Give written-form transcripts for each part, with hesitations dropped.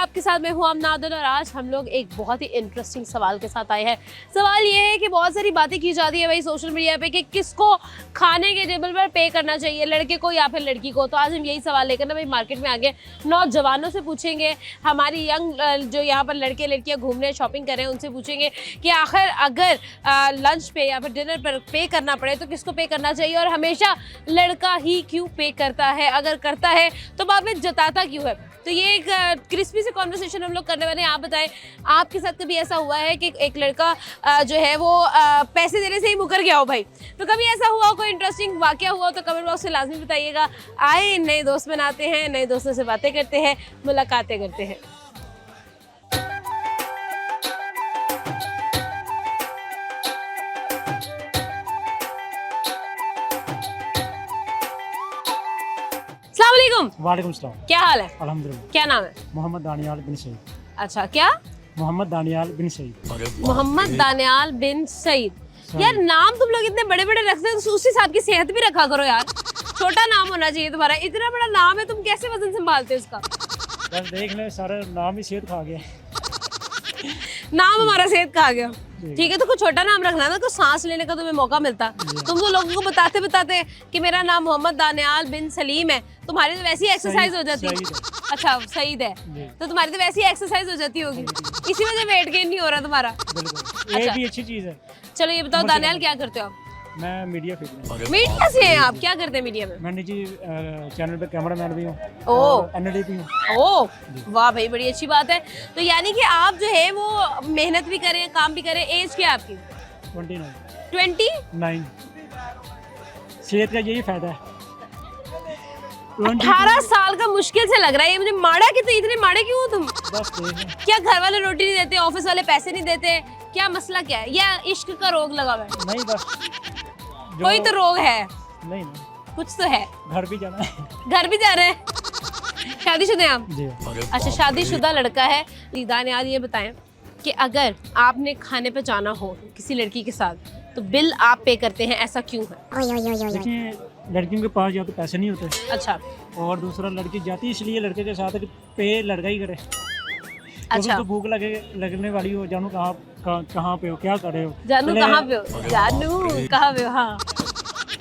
आपके साथ मैं हूं आमनाद और आज हम लोग एक बहुत ही इंटरेस्टिंग सवाल के साथ आए हैं। सवाल ये है कि बहुत सारी बातें की जाती है भाई सोशल मीडिया पे कि किसको खाने के टेबल पर पे करना चाहिए, लड़के को या फिर लड़की को। तो आज हम यही सवाल लेकर ना भाई मार्केट में आगे नौजवानों से पूछेंगे, हमारी यंग जो यहाँ पर लड़के लड़कियाँ घूम रहे हैं शॉपिंग कर रहे हैं उनसे पूछेंगे कि आखिर अगर लंच पे या फिर डिनर पर पे करना पड़े तो किसको पे करना चाहिए और हमेशा लड़का ही क्यों पे करता है, अगर करता है तो बाद में जताता क्यों है। तो ये एक क्रिस्पी से कॉन्वर्सेशन हम लोग करने वाले हैं। आप बताएं, आपके साथ कभी ऐसा हुआ है कि एक लड़का जो है वो पैसे देने से ही मुकर गया हो भाई? तो कभी ऐसा हुआ हो, कोई इंटरेस्टिंग वाकया हुआ हो तो कमेंट बॉक्स में लाजमी बताइएगा। आए नए दोस्त बनाते हैं, नए दोस्तों से बातें करते हैं, मुलाकातें करते हैं। वालेकुम सलाम। क्या हाल है? अल्हम्दुलिल्लाह। क्या नाम है? मोहम्मद दानियाल बिन सईद। अच्छा, क्या? मोहम्मद दानियाल बिन सईद। मोहम्मद दानियाल बिन सईद। यार नाम तुम लोग इतने बड़े बड़े रखते हो तो उस हिसाब की सेहत भी रखा करो यार। छोटा नाम होना चाहिए तुम्हारा। इतना बड़ा नाम है, तुम कैसे वजन संभालते हो इसका? बस देख ले, सारा नाम ही सेहत खा गया। नाम हमारा सेहत खा गया। ठीक है, तो कुछ छोटा नाम रखना ना, तो सांस लेने का तुम्हें मौका मिलता। तुम तो लोगों को बताते बताते कि मेरा नाम मोहम्मद दानियाल बिन सलीम है, तुम्हारी तो वैसी एक्सरसाइज हो जाती है। अच्छा, सईद है तो तुम्हारी तो वैसी एक्सरसाइज हो जाती होगी, इसी वजह वेट गेन नहीं हो रहा तुम्हारा। ये भी अच्छी चीज है। चलो ये बताओ दानियाल, क्या करते हो आप? मैं मीडिया फील्ड में। मीडिया से हैं आप? क्या करते हैं मीडिया में? मैं निजी चैनल पे कैमरामैन भी हूँ, एनएलडी भी हूँ। ओह वाह भाई, बड़ी अच्छी बात है। तो यानी कि आप जो है वो मेहनत भी करें, काम भी करें। एज क्या है आपकी? 29। सेहत का यही फायदा है। 18 साल का मुश्किल से लग रहा है ये मुझे। माड़ा कि तो इतने माड़े क्यों हो तुम? बस क्या घर वाले रोटी नहीं देते, ऑफिस वाले पैसे नहीं देते, क्या मसला क्या है? या इश्क का रोग लगा हुआ है? नहीं, बस कोई तो रोग है। नहीं, कुछ तो है। घर भी जाना है। घर भी जा रहे हैं? शादीशुदा हैं आप? जी। अच्छा, शादीशुदा लड़का है। दानियाल ये बताएं कि अगर आपने खाने पे जाना हो किसी लड़की के साथ तो बिल आप पे करते हैं, ऐसा क्यों है? देखिए, लड़कियों के पास या तो पैसे नहीं होते। अच्छा। और दूसरा, लड़की जाती इसलिए लड़के के साथ है कि पे लड़का ही करे। अच्छा। तो भूख लगने वाली हो, जानू कहाँ पे हो, क्या कर रहे हो, जानू कहाँ पे हो, जानू कहाँ पे हो। हाँ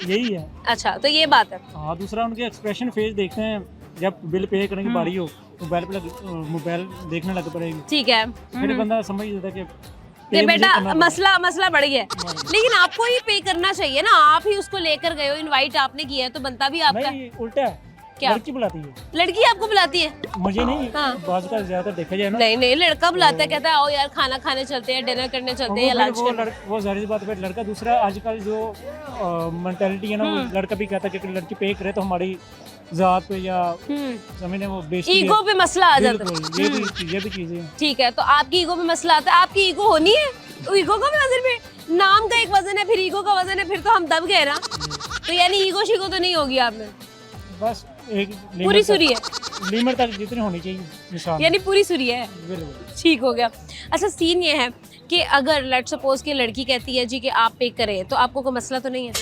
यही है। अच्छा, तो ये बात है। हाँ, दूसरा उनके एक्सप्रेशन फेस देखते हैं जब बिल पे करने की बारी हो, मोबाइल देखने लग पड़ेगी। ठीक है, फिर बंदा समझ जाता है कि ये बेटा मसला बढ़ गया। लेकिन आपको ही पे करना चाहिए ना, आप ही उसको लेकर गए हो, इनवाइट आपने किया है तो बनता भी आपका। नहीं, उल्टा है। क्या? लड़की बुलाती है। लड़की आपको बुलाती है? मुझे नहीं। हाँ। बात का ज्यादातर देखा जाए ना। नहीं, लड़का बुलाता है, कहता है आओ यार खाना खाने चलते हैं, डिनर करने चलते हैं या लंच करने। वो जाहिर सी बात है, लड़का। दूसरा, आजकल जो मेंटालिटी है ना, वो लड़का भी कहता है कि लड़की पे करे तो हमारी जात पे या समझने वो बेइज्जती, ईगो पे मसला आ जाता है। ये भी चीजें हैं। ठीक है, तो आपकी ईगो पे मसला आता है। आपकी ईगो होनी है, तो ईगो का भी वजन पे, नाम का एक वजन है फिर ईगो का वजन है, फिर तो हम दब गए ना। तो यानी ईगो शिगो तो नहीं होगी आप में? बस एक पूरी सुरी है, लिमिट तक जितनी होनी चाहिए इंसान, यानी पूरी सुरी है। बिल्कुल ठीक हो गया। अच्छा, सीन ये है कि अगर लेट्स सपोज कि लड़की कहती है जी कि आप पे करें, तो आपको कोई मसला तो नहीं है?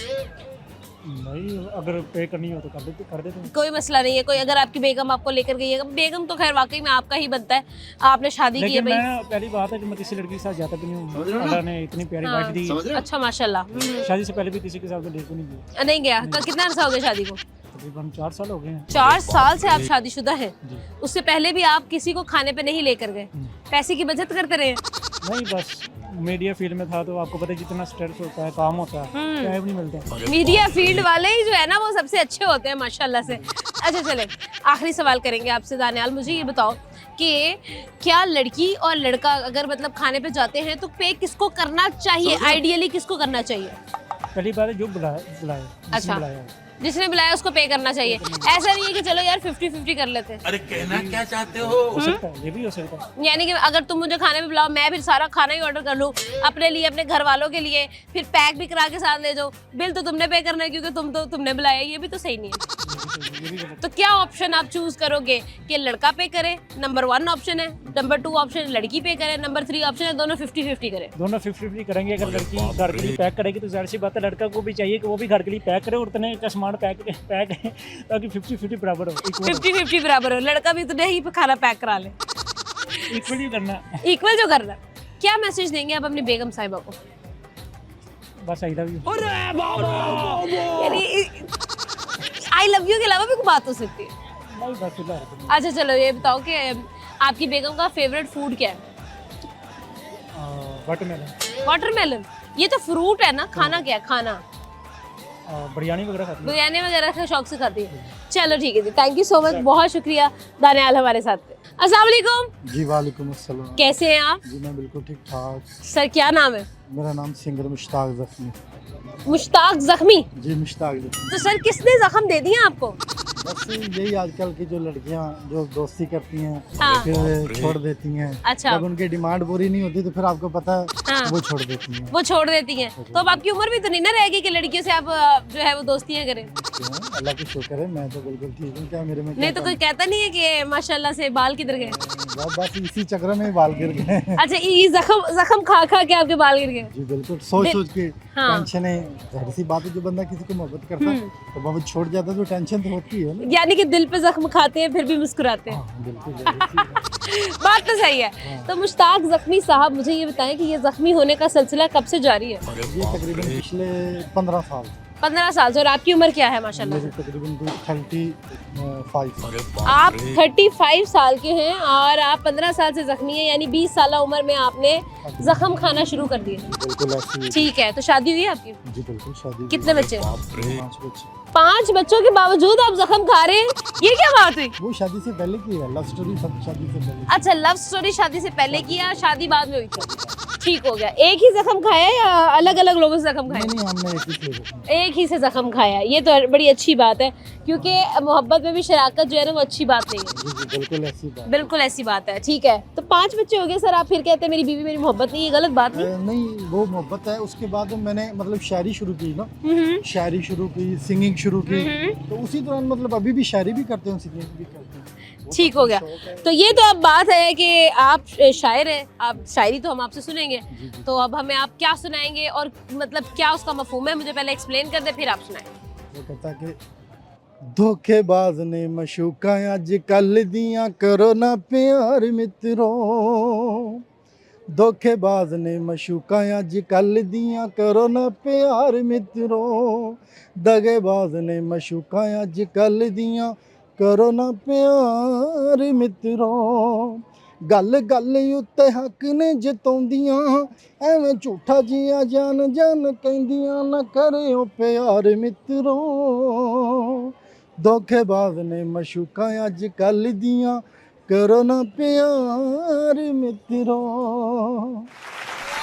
नहीं, अगर पे करनी हो तो कर देते हैं। कोई मसला नहीं है। कोई अगर आपकी बेगम आपको लेकर गई है, बेगम तो खैर वाकई में आपका ही बनता है, आपने शादी की है भाई। मैं पहली बात है कि मैं किसी लड़की के साथ जाता भी नहीं हूँ। अल्लाह ने इतनी प्यारी वाइफ दी। अच्छा, माशाल्लाह। शादी से पहले भी किसी के साथ डेट नहीं किया। नहीं गया? कितना अर्सा हो गया शादी को? तकरीबन 4 साल हो गए हैं। 4 साल से आप शादीशुदा हैं? जी। उससे पहले भी आप किसी को खाने पे नहीं लेकर गए, पैसे की बचत करते रहे? नहीं, बस मीडिया फील्ड में था तो आपको पता है जितना स्ट्रेस होता है, काम होता है, टाइम नहीं मिलता। मीडिया फील्ड वाले ही जो है ना वो सबसे अच्छे होते हैं माशाल्लाह से। अच्छा चले, आखिरी सवाल करेंगे आपसे दानियाल, मुझे ये बताओ कि क्या लड़की और लड़का अगर मतलब खाने पे जाते हैं तो पे किसको करना चाहिए? आइडियली किसको करना चाहिए? पहली बात है जो बुलाए। अच्छा, जिसने बुलाया उसको पे करना चाहिए। ऐसा नहीं है कि चलो यार 50-50 कर लेते हैं। अरे कहना क्या चाहते हो? सकता है, ये भी हो सकता है। यानी कि अगर तुम मुझे खाने में बुलाओ, मैं फिर सारा खाना ही ऑर्डर कर लूँ अपने लिए, अपने घर वालों के लिए, फिर पैक भी करा के साथ ले जाओ, बिल तो तुमने पे करना है क्योंकि तुमने बुलाया, ये भी तो सही नहीं है। तो क्या ऑप्शन आप चूज करोगे कि लड़का पे करे? नंबर 1 ऑप्शन है, नंबर 2 ऑप्शन लड़की पे करे, नंबर 3 ऑप्शन है दोनों 50-50 करे। दोनों 50-50 करेंगे। अगर लड़की घर के लिए पैक करेगी तो जाहिर सी बात है लड़का को भी चाहिए कि वो भी घर के लिए पैक करे और उतने का सामान पैक ताकि 50-50 बराबर हो। 50-50 बराबर हो, लड़का भी तो नहीं खाना पैक करा ले। इक्वली करना इक्वल जो करना, क्या मैसेज देंगे आप अपनी बेगम साहिबा को? बस आई लव यू। यानी आई लव यू के अलावा भी कोई बात हो सकती है? नहीं बस इधर। अच्छा चलो ये बताओ कि आपकी बेगम का फेवरेट फूड क्या है? वाटरमेलन। वाटरमेलन, ये तो फ्रूट है ना, खाना क्या है? खाना बिरयानी वगैरह खाती है। बिरयानी वगैरह का शौक से खाती है। चलो ठीक है जी, थैंक यू सो मच, बहुत शुक्रिया दानियाल हमारे साथ थे। अस्सलाम वालेकुम। जी वालेकुम अस्सलाम। कैसे हैं आप? जी मैं बिल्कुल ठीक ठाक। सर क्या नाम है? मेरा नाम सिंगर मुश्ताक जख्मी। मुश्ताक जख्मी। जी मुश्ताक जख्मी। तो सर किसने जख्म दे दिया आपको? बस यही आजकल की जो लड़कियां जो दोस्ती करती हैं हाँ। फिर छोड़ देती हैं। अच्छा। जब उनकी डिमांड पूरी नहीं होती तो फिर आपको पता है हाँ। वो छोड़ देती हैं। वो छोड़ देती हैं। तो अब आपकी उम्र भी तो नहीं ना रहेगी कि लड़कियों से आप जो है वो दोस्तियां करें? क्यों? अल्लाह की शुक्र है मैं तो बिल्कुल ठीक हूँ। क्या मेरे में नहीं तो कोई कहता नहीं है कि माशाल्लाह से बाल किधर गए? बस इसी चक्र में बाल गिर गए। अच्छा, ये जख्म खा खा के आपके बाल गिर गए? जी बिल्कुल, सोच सोच के हाँ। टेंशन है। जाहिर सी बात है, जो बंदा किसी को मोहब्बत करता है तो वो छोड़ जाता है तो टेंशन तो होती है ना। यानी कि दिल पे जख्म खाते हैं फिर भी मुस्कुराते हैं। हाँ, बिल्कुल जाहिर सी बात है। बात तो सही है। तो मुश्ताक जख्मी साहब, मुझे ये बताएं कि ये जख्मी होने का सिलसिला कब से जारी है? ये तकरीबन पिछले 15 साल 15 साल से। और आपकी उम्र क्या है माशाल्लाह मेरी से? तकरीबन 35। आप 35 साल के हैं और आप 15 साल से जख्मी हैं, यानी 20 साल उम्र में आपने जख्म खाना शुरू कर दिए। बिल्कुल ऐसी। ठीक है, तो शादी हुई है आपकी? जी बिल्कुल शादी। कितने बच्चे? 5 बच्चे। 5 बच्चों के बावजूद आप जख्म खा रहे हैं, ये क्या बात हुई? वो शादी से पहले की है, लव स्टोरी सब शादी से पहले। अच्छा, लव स्टोरी शादी से पहले की या शादी बाद में हुई थी? ठीक हो गया। एक ही जख्म खाया या अलग अलग लोगों से जख्म खाया? नहीं हमने एक ही से एक ही से जख्म खाया, ये तो बड़ी अच्छी बात है, क्योंकि मोहब्बत में भी शराकत जो है ना वो अच्छी बात नहीं है। जी बिल्कुल ऐसी बात। बिल्कुल ऐसी बात है। ठीक है, तो 5 बच्चे हो गए सर, आप फिर कहते हैं मेरी बीवी मेरी मोहब्बत नहीं, ये गलत बात नहीं? नहीं वो मोहब्बत है। उसके बाद मैंने मतलब शायरी शुरू की ना, हम्म, शायरी शुरू की, सिंगिंग शुरू की। हम्म। तो उसी दौरान मतलब अभी भी शायरी भी करते हैं, सिंगिंग भी करते हैं। वो ठीक तो हो गया। शौक है। तो ये तो अब बात है कि आप शायर हैं, आप शायरी तो हम आपसे सुनेंगे, जी, जी। तो अब हमें आप क्या सुनाएंगे और मतलब क्या उसका मफहूम है, मुझे पहले एक्सप्लेन कर दे फिर आप सुनाएं। वो कहता कि धोखेबाज ने मशूका अज कल दियां करो ना प्यार मित्रों। धोखेबाज ने मशूका अज कल दियां करो ना प्यार मित्रों। दगेबाज ने मशूका अज कल दियां करो ना प्यार मित्रों। गल गल उत्ते हक ने जताउंदियां एवें झूठा जिया जान जान कहंदियां ना करियो प्यार मित्रों। धोखेबाज ने मशूका अज कल दियां करो ना प्यार मित्रों।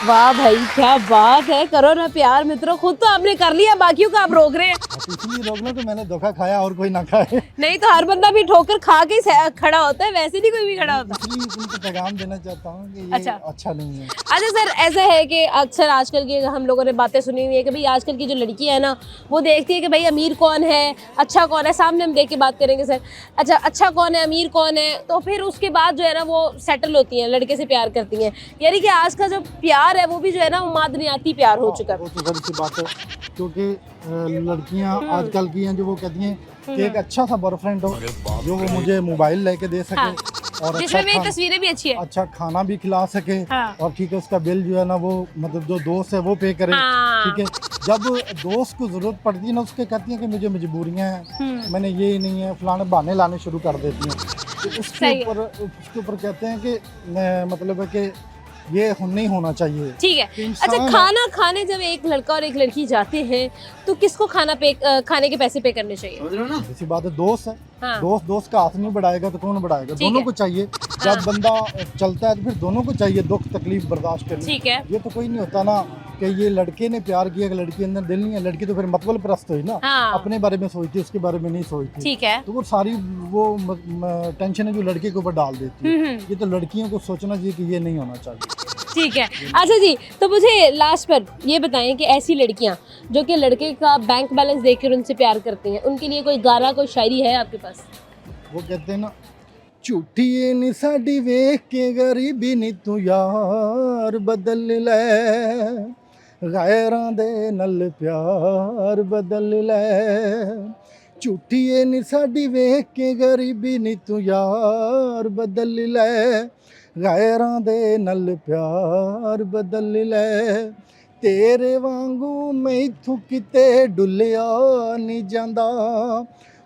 वाह भाई क्या बात है, करो ना प्यार मित्रों। खुद तो आपने कर लिया, बाकियों का आप रोक रहे हैं। इसलिए रोकना तो मैंने धोखा खाया और कोई ना खाए। नहीं तो हर बंदा भी ठोकर खा के खड़ा होता है, वैसे नहीं कोई भी खड़ा होता। इसलिए उनको पैगाम देना चाहता हूँ कि ये अच्छा नहीं है। अच्छा सर, ऐसा है कि अक्सर आजकल की हम लोगों ने बातें सुनी हुई है कि भाई आजकल की जो लड़की है ना वो देखती है कि भाई अमीर कौन है, अच्छा कौन है, सामने हम देख के बात करेंगे सर। अच्छा, अच्छा कौन है, अमीर कौन है, तो फिर उसके बाद जो है ना वो सेटल होती हैं, लड़के से प्यार करती हैं। यानी कि आज का जो प्यार है वो भी जो है ना वो मादनियाती प्यार हो चुका है। वो तो जाहिर सी बात है, क्योंकि लड़कियां आजकल की हैं जो वो कहती हैं कि एक अच्छा सा बॉयफ्रेंड हो जो वो मुझे मोबाइल लेके दे सके। हाँ। और जिसमें मेरी अच्छा तस्वीरें भी अच्छी है। अच्छा खाना भी खिला सके। हाँ। और ठीक है उसका बिल जो है ना वो मतलब जो दोस्त है वो पे करे। हाँ। ठीक है, जब दोस्त को जरूरत पड़ती है ना उसके कहती है कि मुझे मजबूरियां हैं, मैंने ये नहीं है, फलाने बहाने लाने शुरू कर देती हैं। तो उसके ऊपर कहते हैं कि मतलब है कि ये नहीं होना चाहिए। ठीक है। इंसान अच्छा, है। खाना खाने जब एक लड़का और एक लड़की जाते हैं तो किसको खाने के पैसे पे करने चाहिए? समझ रहे हो ना? इसी बात है, दोस्त है। हाँ। दोस्त का हाथ नहीं बढ़ाएगा तो कौन बढ़ाएगा? ठीक दोनों है। को चाहिए। जब बंदा चलता है तो फिर दोनों को चाहिए दुख तकलीफ बर्दाश्त करनी। ठीक है। ये तो कोई नहीं होता ना कि ये लड़के ने प्यार किया, लड़की के अंदर दिल नहीं है, लड़की तो फिर मतबल परस्त हुई ना। हाँ। अपने बारे में सोचती, उसके बारे में नहीं सोचती। ठीक है। तो वो सारी वो टेंशन है जो लड़के के ऊपर डाल देती है। ये तो लड़कियों को सोचना चाहिए कि ये नहीं होना चाहिए। ठीक है। अच्छा जी, तो मुझे लास्ट पर ये बताएं कि ऐसी लड़कियां जो कि लड़के का बैंक बैलेंस देखकर उनसे प्यार करती हैं, उनके लिए कोई गाना, कोई शायरी है आपके पास? वो कहते हैं ना, झूठी नी साडी वेख के गरीबी नी तू यार बदल ले, गैरां दे नल प्यार बदल ले। झूठी नी साडी वेख के गरीबी नी तू यार बदल ले, ਗੈਰਾਂ ਦੇ ਨਾਲ ਪਿਆਰ ਬਦਲ ਲੈ ਤੇਰੇ ਵਾਂਗੂ ਮੈਥੋਂ ਕਿਤੇ ਡੁੱਲਿਆ ਨਹੀਂ ਜਾਂਦਾ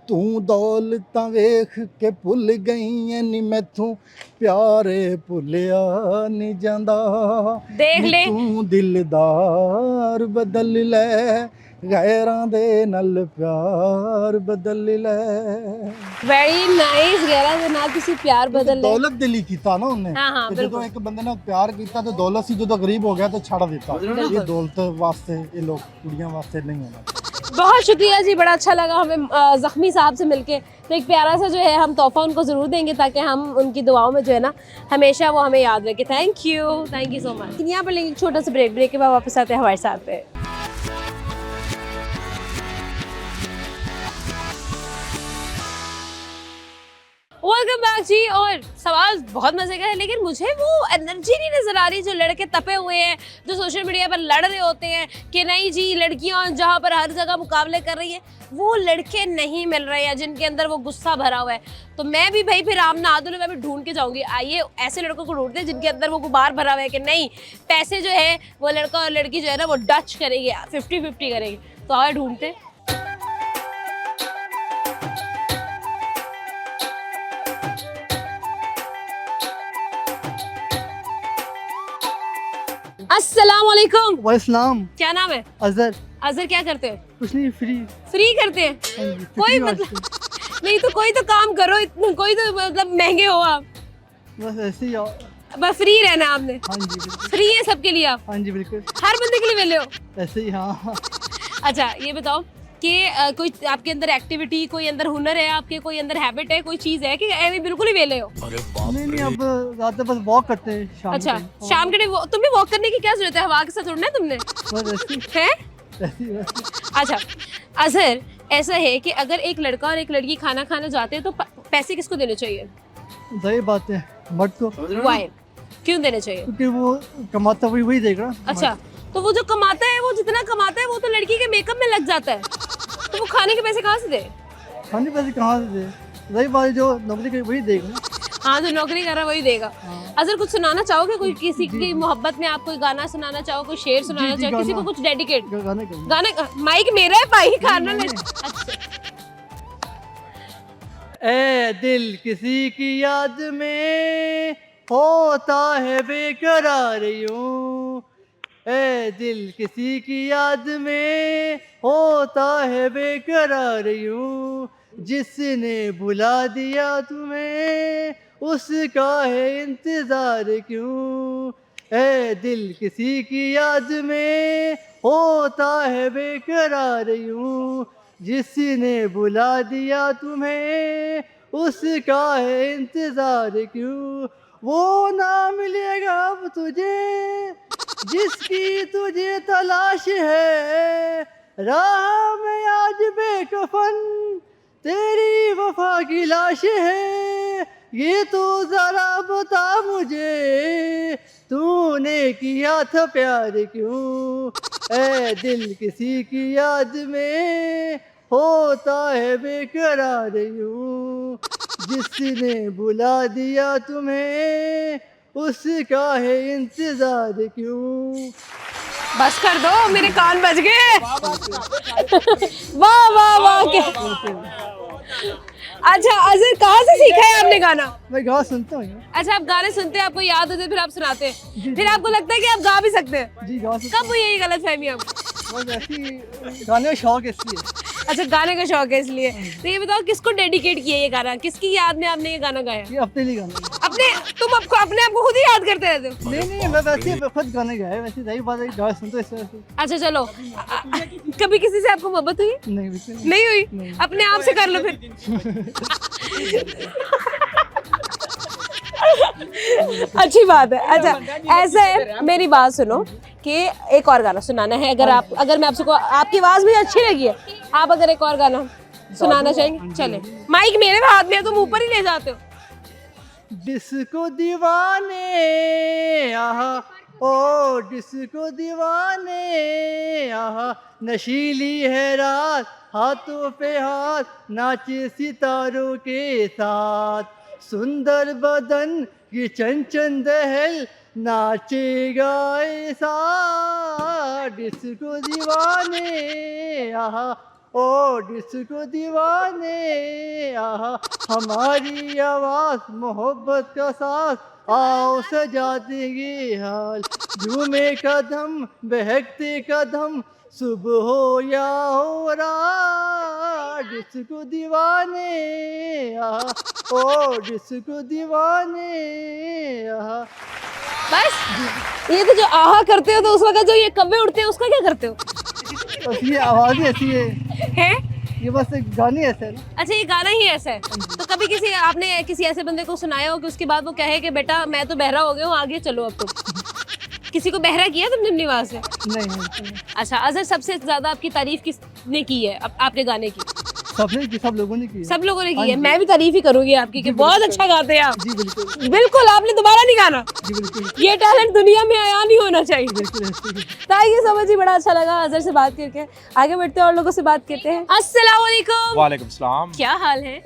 ਤੂੰ ਦੌਲਤਾਂ ਵੇਖ ਕੇ ਭੁੱਲ ਗਈ ਐ ਨੀ ਮੈਥੋਂ ਪਿਆਰੇ ਭੁੱਲਿਆ ਨਹੀਂ ਜਾਂਦਾ ਦੇਖ ਨੀ ਲੈ ਤੂੰ ਦਿਲਦਾਰ ਬਦਲ ਲੈ ਗੈਰਾਂ ਦੇ ਨਾਲ ਪਿਆਰ ਬਦਲ ਲੈ ਵੈਰੀ ਨਾਈਸ ਗੈਰਾਂ ਦੇ ਨਾਲ ਤੁਸੀਂ ਪਿਆਰ ਬਦਲ ਲੈ ਦੌਲਤ ਦੇ ਲਈ ਕੀਤਾ ਨਾ ਉਹਨੇ ਹਾਂ ਹਾਂ ਤੇ ਜਦੋਂ ਬਿਲਕੁਲ ਇੱਕ ਬੰਦੇ ਨਾਲ ਪਿਆਰ ਕੀਤਾ ਤੇ ਦੌਲਤ ਸੀ ਜਦੋਂ ਗਰੀਬ ਹੋ ਗਿਆ ਤਾਂ ਛੱਡ ਦਿੱਤਾ ਇਹ ਦੌਲਤ ਵਾਸਤੇ ਇਹ ਲੋਕ ਕੁੜੀਆਂ ਵਾਸਤੇ ਨਹੀਂ ਹੋਣਾ बहुत शुक्रिया जी बड़ा अच्छा लगा हमें ज़ख्मी साहब से मिलके तो एक प्यारा सा जो है हम तोहफा उनको ज़रूर देंगे ताकि हम उनकी दुआओं में जो है ना हमेशा वो हमें याद रखें थैंक यू सो मच यहाँ पर लेंगे छोटा सा ब्रेक के बाद वापस आते हैं हमारे साथ पे वेलकम बैक जी और सवाल बहुत मजे का है लेकिन मुझे वो एनर्जी नहीं नजर आ रही जो लड़के तपे हुए हैं जो सोशल मीडिया पर लड़ रहे होते हैं कि नहीं जी लड़कियां जहां पर हर जगह मुकाबले कर रही है वो लड़के नहीं मिल रहे हैं जिनके अंदर वो गुस्सा भरा हुआ है तो मैं भी भाई फिर आमना आदुल मैं भी ढूंढ के जाऊंगी आइए ऐसे लड़कों को ढूंढते हैं जिनके अंदर वो गुबार भरा हुआ है कि नहीं पैसे जो है वो लड़का और लड़की जो है ना वो डच करेंगे 50-50 करेंगे तो आए ढूंढते अस्सलाम वालेकुम वालेकुम क्या नाम है अजहर अजहर क्या करते हैं कुछ नहीं फ्री फ्री करते हैं कोई मतलब नहीं तो कोई तो काम करो इतना कोई तो मतलब महंगे हो आप बस ऐसे ही आओ। बस फ्री रहना है आपने हाँ जी बिल्कुल फ्री है सबके लिए आप हाँ जी बिल्कुल हर बंदे के लिए वेले हो ऐसे ही हाँ अच्छा ये बताओ कि कोई आपके अंदर एक्टिविटी कोई अंदर हुनर है आपके कोई अंदर हैबिट है कोई चीज है कि ऐसे बिल्कुल ही वेले हो नहीं नहीं अब ज़्यादा बस वॉक करते हैं शाम अच्छा को। शाम के टाइम तुम्हें वॉक करने की क्या जरूरत है हवा के साथ उड़ना है तुमने बस ऐसे ही है ऐसे ही बस। अच्छा अजहर ऐसा है कि अगर एक लड़का और एक लड़की खाना खाना जाते हैं तो पैसे किसको देने चाहिए सही बात है मर्द को वाई क्यों देने चाहिए क्योंकि वो कमाता वही वही देगा ना। अच्छा तो वो जो कमाता है वो जितना कमाता है वो तो लड़की के मेकअप में लग जाता है तो वो खाने के पैसे कहाँ से दे खाने पैसे कहाँ से दे सही बात है जो नौकरी करे वही देगा ना। हाँ जो नौकरी कर रहा है वही देगा अगर कुछ सुनाना चाहोगे कोई किसी की मोहब्बत में आप कोई गाना सुनाना चाहो कोई शेर सुनाना जी, चाहो किसी को गाना। कुछ डेडिकेट गाने का गाना माइक मेरा है पाई खाना ले अच्छा ए दिल किसी की याद में होता है बेकरार यूं ए दिल किसी की याद में होता है बेकरार यूं जिसने बुला दिया तुम्हें उसका है इंतजार क्यों ए दिल किसी की याद में होता है बेकरार यूं जिसने बुला दिया तुम्हें उसका है इंतजार क्यों वो ना मिलेगा अब तुझे जिसकी तुझे तलाश है राह में आज बेकफन तेरी वफा की लाश है ये तो जरा बता मुझे तूने किया था प्यार क्यों ए दिल किसी की याद में होता है बेकरार यूं जिसने बुला दिया तुम्हें उसका है इंतजार क्यों बस कर दो मेरे कान बज गए वाह वाह वाह क्या अच्छा अजहर कहाँ से सीखा है आपने गाना मैं गा सुनता हूँ अच्छा आप गाने सुनते हैं आपको याद होते हैं फिर आप सुनाते हैं फिर आपको लगता है कि आप गा भी सकते हैं जी गा सुनता कब हुई यही गलत फहमी आपको हूँ बस ऐसी गाने का शौक इसलिए अच्छा गाने का शौक है इसलिए तो ये बताओ किसको डेडिकेट किया ये गाना किसकी याद में आपने ये गाना गाया ये अपने लिए गाना है। अपने तुम आपको अपने आप को खुद ही याद करते रहते हो नहीं मैं वैसे खुद गाने गाए वैसे सही बात है गा सुनता हूँ इस तरह से अच्छा चलो कभी किसी से आपको मोहब्बत हुई नहीं बिल्कुल नहीं। नहीं हुई नहीं। अपने आप से कर लो फिर अच्छी बात है अच्छा ऐसा है मेरी बात सुनो कि एक और गाना सुनाना है अगर मैं आपसे आपकी आवाज भी अच्छी लगी है आप अगर एक और गाना सुनाना चाहेंगे चले माइक मेरे हाथ में है तुम ऊपर ही ले जाते हो डिस्को दीवाने आहा ओ डिस्को दीवाने आहा नशीली है रात हाथों पे हाथ नाचे सितारों के साथ सुंदर बदन ये चंचन दहल नाचेगा ऐसा डिस्को दीवाने आहा ओ डिस्को दीवाने आहा हमारी आवाज़ मोहब्बत का साथ आओ सजा देंगे हाल झूमे कदम बहकते कदम सुबह हो या हो रात डिस्को दीवाने आहा ओ डिस्को दीवाने आहा बस ये तो जो आहा करते हो तो उस वक्त जो ये कब्बे उड़ते हैं उसका क्या करते हो? बस ये आवाज़ ही ऐसी है हैं? ये बस एक गाने ऐसे है ना अच्छा ये गाना ही ऐसा है। तो कभी किसी आपने किसी ऐसे बंदे को सुनाया हो कि उसके बाद वो कहे कि बेटा मैं तो बहरा हो गया हूँ आगे चलो अब तुम? किसी को बहरा किया तुमने अपनी आवाज से? नहीं अच्छा अजहर सबसे ज्यादा आपकी तारीफ किसने की है आपके गाने की? सबने की सब लोगों ने की है। सब लोगों ने की हाँ है। जी। मैं भी तारीफ ही करूंगी आपकी कि बहुत अच्छा गाते हैं आप। जी बिल्कुल बिल्कुल आपने दोबारा नहीं गाना। जी बिल्कुल ये टैलेंट दुनिया में आया नहीं होना चाहिए। बिल्कुल ऐसे ही। थैंक यू सो मच जी, बड़ा अच्छा लगा अजहर से बात करके। आगे बढ़ते हैं और लोगों से बात करते हैं। अस्सलाम वालेकुम। वालेकुम सलाम। क्या हाल है?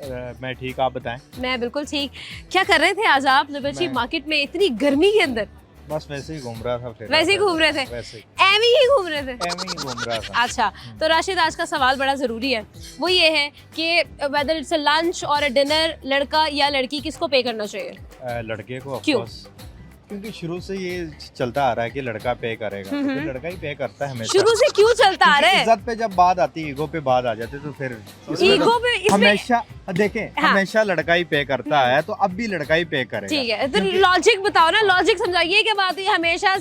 मैं ठीक, आप बताएं। मैं बिल्कुल ठीक। क्या कर रहे थे आज आप लिबर्टी मार्केट में इतनी गर्मी के अंदर? बस वैसे ही घूम रहा था। फिर वैसे ही घूम रहे थे? वैसे एवी ही घूम रहे थे? एवं ही घूम रहा था। अच्छा तो राशिद आज का सवाल बड़ा ज़रूरी है। वो ये है कि वेदर इट्स अ लंच और अ डिनर, लड़का या लड़की किसको पे करना चाहिए? लड़के को क्यों? ऑफकोर्स, क्योंकि शुरू से ये चलता आ रहा है कि लड़का पे करेगा, तो फिर लड़का ही पे करता है हमेशा। शुरू से क्यों चलता आ रहा क्योंकि है? इज्जत पे जब बात आती है, ईगो पे बात आ जाती है, तो फिर इसमें ईगो तो पे इसमें हमेशा देखें, हाँ। हमेशा लड़का ही पे करता है, तो अब भी लड़का ही पे करेगा। ठीक है तो लॉजिक बताओ ना, लॉजिक समझाइए क्या बात है हमेशा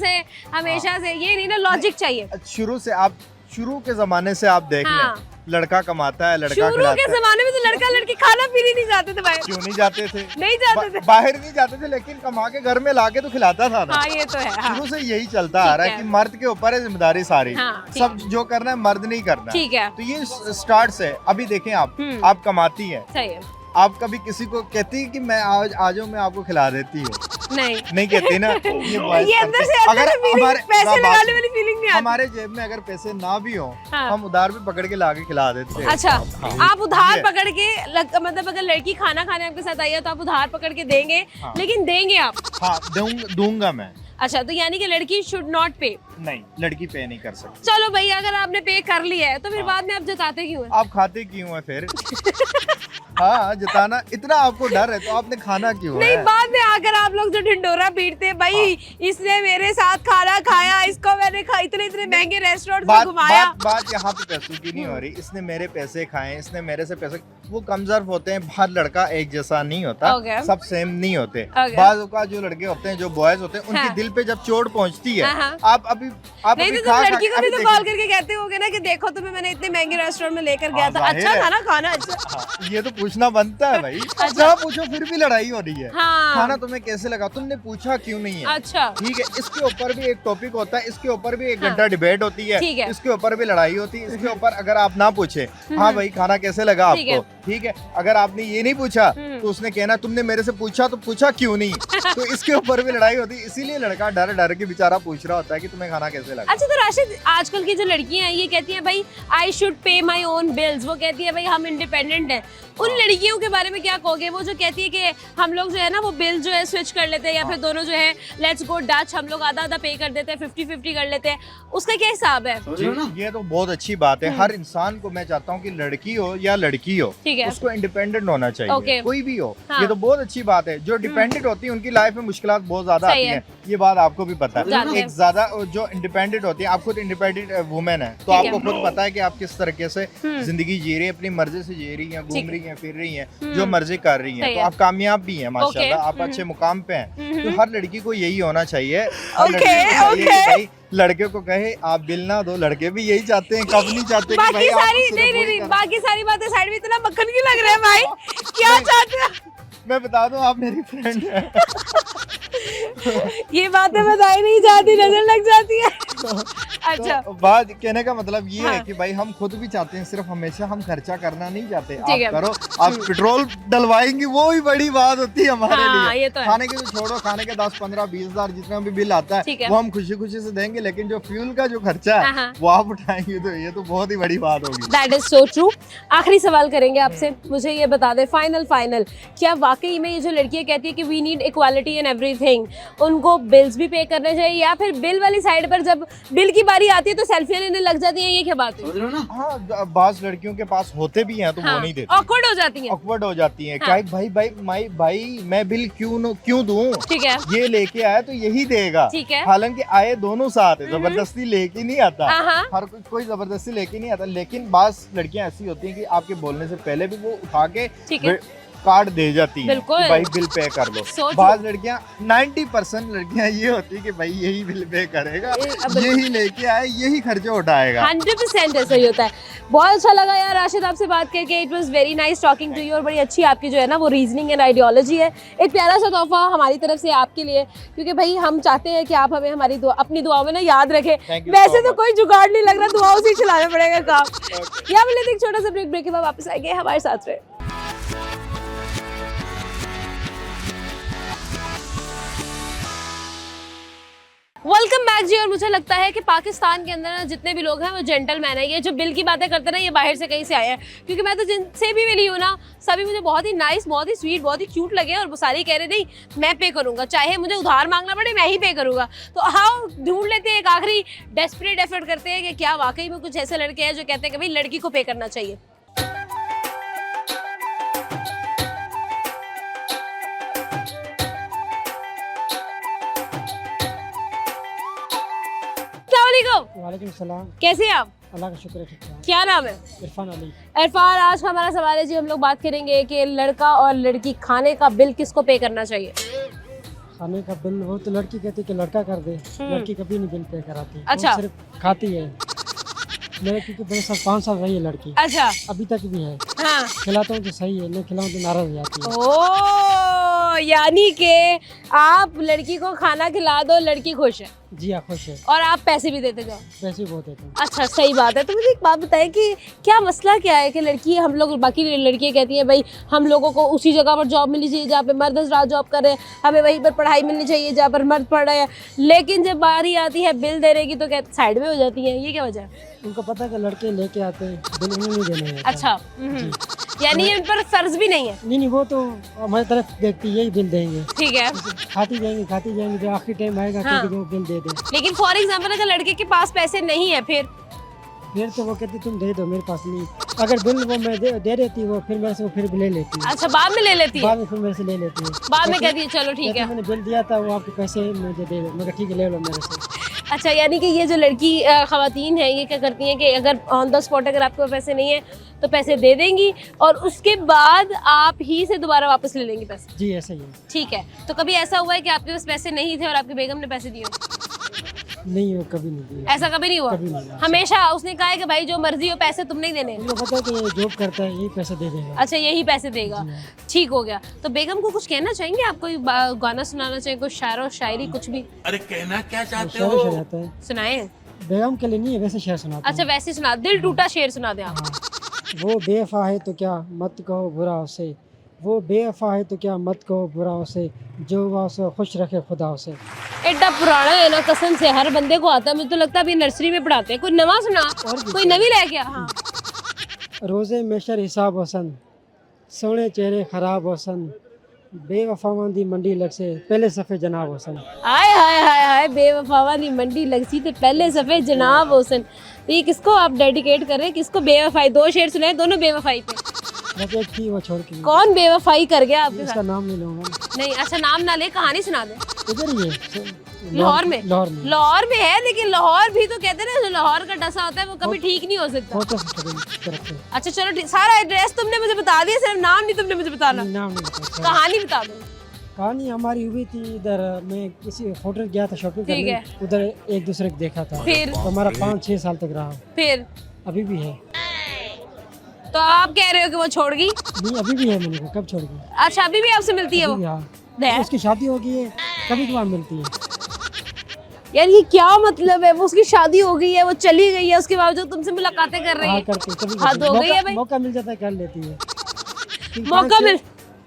से ये नहीं ना, लॉजिक चाहिए। शुरू से आप शुरू के जमाने से आप देख हाँ। लें, लड़का कमाता है, लड़का शुरू के खिलाता है। जमाने में तो लड़का लड़की खाना पीने नहीं जाते थे भाई। क्यों नहीं जाते थे? नहीं जाते थे। बाहर नहीं जाते थे, लेकिन कमा के घर में लाके तो खिलाता था ना। हाँ ये तो है। हाँ शुरू से यही चलता आ रहा ठीक है है। कि मर्द के ऊपर है जिम्मेदारी सारी। हाँ, ठीक सब जो करना है मर्द नहीं करना। ठीक है तो ये स्टार्ट से अभी देखें आप कमाती हैं, सही है। आप कभी किसी को कहती है कि मैं आज आ जाऊं, मैं आपको खिला देती हूँ? नहीं नहीं कहती ना। boys ये अंदर करते से हैं। अंदर से feeling, पैसे बात लगाने सुनो। वाली फीलिंग नहीं आती। हमारे जेब में अगर पैसे ना भी हो, हाँ। हम उधार भी पकड़ के लाके खिला देते हैं। अच्छा हाँ। आप उधार ये- पकड़ के मतलब अगर लड़की खाना खाने आपके साथ आई है तो आप उधार पकड़ के देंगे, हाँ। लेकिन देंगे आप? हाँ दूंगा मैं। अच्छा तो यानी कि लड़की शुड नॉट पे। नहीं, लड़की पे नहीं कर सकती। चलो भाई अगर आपने पे कर लिया है तो फिर हाँ। बाद में आप जताते क्यों हैं? आप खाते क्यों है फिर? हाँ जताना इतना आपको डर है तो आपने खाना क्यों नहीं है? बाद में आकर आप लोग जो ढिंडोरा पीटते हैं भाई, इसने मेरे साथ खाना खाया, इसको मैंने इतने इतने महंगे रेस्टोरेंट में घुमाया। बात यहाँ पे पैसों की नहीं हो रही। इसने मेरे पैसे खाए, इसने मेरे से पैसे, वो कंजर्व होते हैं। हर लड़का एक जैसा नहीं होता, Okay. सब सेम नहीं होते। Okay. बाज़ का जो लड़के होते हैं, जो बॉयज होते हैं, उनके हाँ। दिल पे जब चोट पहुंचती है, हाँ। आप अभी नहीं तो तुम लड़की को भी तो कॉल करके कहते होगे ना कि देखो तुम्हें मैंने इतने महंगे रेस्टोरेंट में लेकर गया हाँ, था, जाहिर अच्छा है। था ना खाना? अच्छा ये तो पूछना बनता है भाई। ना पूछो फिर भी लड़ाई हो रही है। हाँ। खाना तुम्हें कैसे लगा, तुमने पूछा क्यों नहीं है? अच्छा ठीक है, इसके ऊपर भी एक टॉपिक होता है, इसके ऊपर भी एक हाँ। घंटा डिबेट होती है, ठीक है। इसके ऊपर भी लड़ाई होती है। इसके ऊपर अगर आप ना पूछे, हाँ भाई खाना कैसे लगा ठीक है। आपको, ठीक है, अगर आपने ये नहीं पूछा तो उसने कहना तुमने मेरे से पूछा तो पूछा क्यों नहीं। तो इसके ऊपर भी लड़ाई होती है। इसीलिए लड़का डर डर के बेचारा पूछ रहा होता है कि तुम्हें खाना कैसे लगा। अच्छा तो राशिद आजकल की जो लड़कियां हैं ये कहती हैं भाई I should pay my own bills, वो कहती है भाई हम इंडिपेंडेंट हैं। उन लड़कियों के बारे में क्या कहोगे, वो जो कहती है कि हम लोग जो है ना वो बिल जो है स्विच कर लेते हैं, या फिर दोनों जो है लेट्स गो डच, हम लोग आधा आधा पे कर देते हैं, 50-50 कर लेते हैं, उसका क्या हिसाब है? जी, ये तो बहुत अच्छी बात है। हर इंसान को मैं चाहता हूँ कि लड़की हो या लड़की हो, ठीक है। उसको इंडिपेंडेंट होना चाहिए। Okay. कोई भी हो, हाँ। ये तो बहुत अच्छी बात है। जो डिपेंडेंट होती है उनकी लाइफ में मुश्किलात बहुत ज्यादा सही आती है। हैं। ये बात आपको भी पता जानते है। हैं। एक ज्यादा जो इंडिपेंडेंट होती है, आप खुद इंडिपेंडेंट वुमेन है, तो ठीक आपको है। खुद पता है कि आप किस तरीके से जिंदगी जी रही है, अपनी मर्जी से जी रही है, ठीक घूम रही है, फिर रही है, जो मर्जी कर रही है, सही तो है। आप कामयाब भी हैं माशाल्लाह, आप अच्छे मुकाम पे हैं। तो हर लड़की को यही होना चाहिए। हर लड़की को चाहिए कि भाई लड़के को कहे आप बिल ना दो। लड़के भी यही चाहते हैं, कब नहीं चाहते कि बाकी भाई आप सारी सिर्फ नहीं वही नहीं करो। बाकी सारी बातें साइड में इतना मक्खन की लग रहा है भाई, क्या चाहते हो? मैं बता दूं आप मेरी फ्रेंड है। ये बातें बताई नहीं जाती, नजर लग जाती है। अच्छा तो बात कहने का मतलब ये हाँ। है कि भाई हम खुद भी चाहते हैं, सिर्फ हमेशा हम खर्चा करना नहीं चाहते। ठीक है। आप करो, आप पेट्रोल डलवाएंगी वो ही बड़ी बात होती है हमारे हाँ, लिए। ये तो है। खाने के तो छोड़ो, खाने के 10, 15, 20 हजार जितना भी बिल आता ठीक है है। वो हम खुशी खुशी से देंगे, लेकिन जो फ्यूल का जो खर्चा हाँ, है हाँ। वो आप उठाएंगे तो ये तो बहुत ही बड़ी बात होगी। That is so true. आखिरी सवाल करेंगे आपसे, मुझे ये बता दे फाइनल, क्या वाकई में ये जो लड़कियां कहती है कि we need equality in everything, उनको बिल्स भी पे करने चाहिए, या फिर बिल वाली साइड पर जब बिल की बारी आती है तो सेल्फी लेने लग जाती है, ये क्या बात है? हाँ, बाज लड़कियों के पास होते भी हैं तो वो नहीं देती, ऑकवर्ड हो जाती है। ऑकवर्ड हो जाती हैं। हाँ। क्या भाई मैं बिल क्यों दूं? ठीक है, ये लेके आया तो यही देगा। ठीक है। हालांकि आए दोनों साथ है, जबरदस्ती लेके नहीं आता। हाँ। हर कोई जबरदस्ती लेके नहीं आता, लेकिन बास लड़कियां ऐसी होती हैं कि आपके बोलने से पहले भी वो उठा के ठीक है। कार्ड दे जाती है बिल्कुल। कि भाई बिल पे कर लो। So true। बाज लड़कियां 90% लड़कियां ये होती है कि भाई यही बिल पे करेगा, यही लेके आए, यही खर्चा उठाएगा। 100% ऐसा ही होता है। बहुत अच्छा लगा यार राशिद आपसे बात करके, it was very nice talking to you, और बड़ी अच्छी आपकी जो है ना वो रीजनिंग एंड आइडियोलॉजी है। एक प्यारा सा तोहफा हमारी तरफ से आपके लिए, क्योंकि भाई हम चाहते हैं कि आप हमें हमारी अपनी दुआओं में ना याद रखें। Thank you वैसे so तो much। कोई जुगाड़ नहीं लग रहा, दुआओं से ही चलाना पड़ेगा काम। यहाँ मिले एक छोटा सा ब्रेक के बाद वापस आएंगे, हमारे साथ रहे। वेलकम बैक जी। और मुझे लगता है कि पाकिस्तान के अंदर ना जितने भी लोग हैं वो जेंटलमैन है। ये जो बिल की बातें करते हैं ना, ये बाहर से कहीं से आए हैं, क्योंकि मैं तो जिनसे भी मिली हूँ ना, सभी मुझे बहुत ही नाइस, बहुत ही स्वीट, बहुत ही क्यूट लगे, और वो सारे कह रहे नहीं मैं पे करूँगा, चाहे मुझे उधार मांगना पड़े मैं ही पे करूँगा। तो आओ ढूंढ लेते हैं एक आखिरी डेस्परेट एफर्ट करते हैं कि क्या वाकई में कुछ ऐसे लड़के हैं जो कहते हैं कि भाई लड़की को पे करना चाहिए। वालेकुम सलाम। कैसे हैं आप? अल्लाह का शुक्र है, ठीक है। क्या नाम है? इरफान अली। इरफान, आज का हमारा सवाल है जी, हम लोग बात करेंगे कि लड़का और लड़की खाने का बिल किसको पे करना चाहिए। खाने का बिल वो तो लड़की कहती है कि लड़का कर दे, लड़की कभी नहीं बिल पे कराती। अच्छा। वो सिर्फ खाती है। मेरे क्योंकि मेरे साथ 5 साल रही है लड़की, अच्छा। अभी तक भी है। हाँ। खिलाता हूँ तो सही है, नहीं खिलाऊँ तो नाराज हो जाती है। ओ, यानी कि आप लड़की को खाना खिला दो, लड़की खुश है, जी हाँ, खुश है, और आप पैसे भी देते जाओ। पैसे भी बहुत देते हैं। अच्छा, सही बात है। तो मुझे एक बात बताएं कि क्या मसला क्या है कि लड़की, हम लोग बाकी लड़कियां कहती हैं भाई हम लोगों को उसी जगह पर जॉब मिलनी चाहिए जहाँ पे मर्द हजरात जॉब कर रहे हैं, हमें वहीं पर पढ़ाई मिलनी चाहिए जहाँ पर मर्द पढ़ रहे हैं, लेकिन जब बारी आती है बिल देने की तो कहते साइड में हो जाती है। ये क्या वजह है? उनको पता है कि लड़के लेके आते हैं, बिल उन्हें नहीं देने होता। अच्छा। यानी इन पर फर्ज भी नहीं है। नहीं, वो तो हमारी तरफ देखती है, यही बिल देंगे, ठीक है। खाती जाएंगी, जो आखिरी टाइम आएगा हाँ। कि वो बिल दे दे। लेकिन फॉर एग्जाम्पल अगर लड़के के पास पैसे नहीं है फिर तो वो कहती तुम दे दो, मेरे पास नहीं। अगर बिल वो मैं दे देती, वो फिर मेरे से वो फिर ले लेती है। अच्छा, बाद में ले लेती है। बाद में फिर मेरे से ले लेती है। बाद में कहती है चलो ठीक कहती है। मैंने बिल दिया था, वो आपके पैसे मुझे दे दो। मैं कहा ठीक है, ले लो मेरे से। अच्छा, यानी कि ये जो लड़की ख़वातीन है ये क्या करती हैं कि अगर ऑन द स्पॉट अगर आपके पास पैसे नहीं है तो पैसे दे देंगी, और उसके बाद आप ही से दोबारा वापस ले लेंगी पैसे। जी ऐसा ही है। ठीक है। तो कभी ऐसा हुआ है कि आपके पास पैसे नहीं थे और आपकी बेगम ने पैसे दिए? नहीं, वो कभी नहीं दिया। ऐसा कभी नहीं हुआ? कभी नहीं हुआ। हमेशा उसने कहा है कि भाई जो मर्जी हो, पैसे तुम नहीं देने। उनको पता है कि ये जॉब करता है, यही पैसे दे देगा। अच्छा, यही पैसे देगा। जी हाँ। ठीक हो गया। तो बेगम को कुछ कहना चाहेंगे आप? कोई गाना सुनाना चाहेंगे, कोई शायर और शायरी कुछ भी अरे कहना क्या चाहते शेर हो? जाता है, सुनाए? बेगम के लिए नहीं है, वैसे शेर सुनाते अच्छा, वैसे सुना, दिल टूटा शेर सुना दे आप। हैं। वो बेवफा है तो क्या मत कहो बुरा उसे, वो बेवफा है तो क्या मत कहो बुरा उसे, जो हुआ उसे खुश रखे खुदा उसे। एडा पुराना है ना, कसम से हर बंदे को आता है। मुझे तो लगता है अभी नर्सरी में पढ़ाते हैं। कोई नवा सुना, कोई नवी रह गया। हाँ। रोज़े मेशर हिसाब होसन, सोने चेहरे खराब होसन, बेवफावां दी मंडी लग से पहले सफ़े जनाब होसन। हाय हाय हाय हाय, बेवफावा दी मंडी लगसी थे पहले सफे जनाब होसन। तो ये किसको आप डेडिकेट कर रहे हैं? किसको बेवफाई? 2 शेर सुनाए, दोनों बेवफाई पे। बस एक थी, वो छोड़ के कौन बेवफाई कर गया आपके इसका साथ? नाम नहीं लूँगा। नहीं, अच्छा नाम ना ले, कहानी सुना दे। इधर ही है, लाहौर में? लाहौर में। लाहौर में है, लेकिन लाहौर भी तो कहते हैं ना, जो लाहौर का डसा होता है वो कभी ठीक नहीं हो सकता। फोटो तरफ से अच्छा चलो, सारा एड्रेस तुमने मुझे बता दिया, सिर्फ नाम नहीं तुमने मुझे बताना। नाम नहीं पता। कहानी बता दो। कहानी हमारी हुई थी इधर, मैं किसी होटल गया था शॉपिंग ठीक करने, है। उधर एक दूसरे को देखा था। फिर? तो हमारा 5-6 साल तक रहा, फिर अभी भी है। तो आप कह रहे हो कि वो छोड़ गई? नहीं, अभी भी है, मैंने कहा कब छोड़ गई। अच्छा, अभी भी आपसे मिलती है वो? अभी भी, हाँ। दे। उसकी शादी हो गई है, कभी कभार मिलती है। यार ये क्या मतलब है? वो उसकी शादी हो गई है, वो चली गई है, उसके बावजूद तुमसे मुलाकातें कर रही हाँ है। करती है, कभी हद हो गई है भाई। मौका मिल जाता है कर लेती है। क्योंकि मौका पाँच- मिल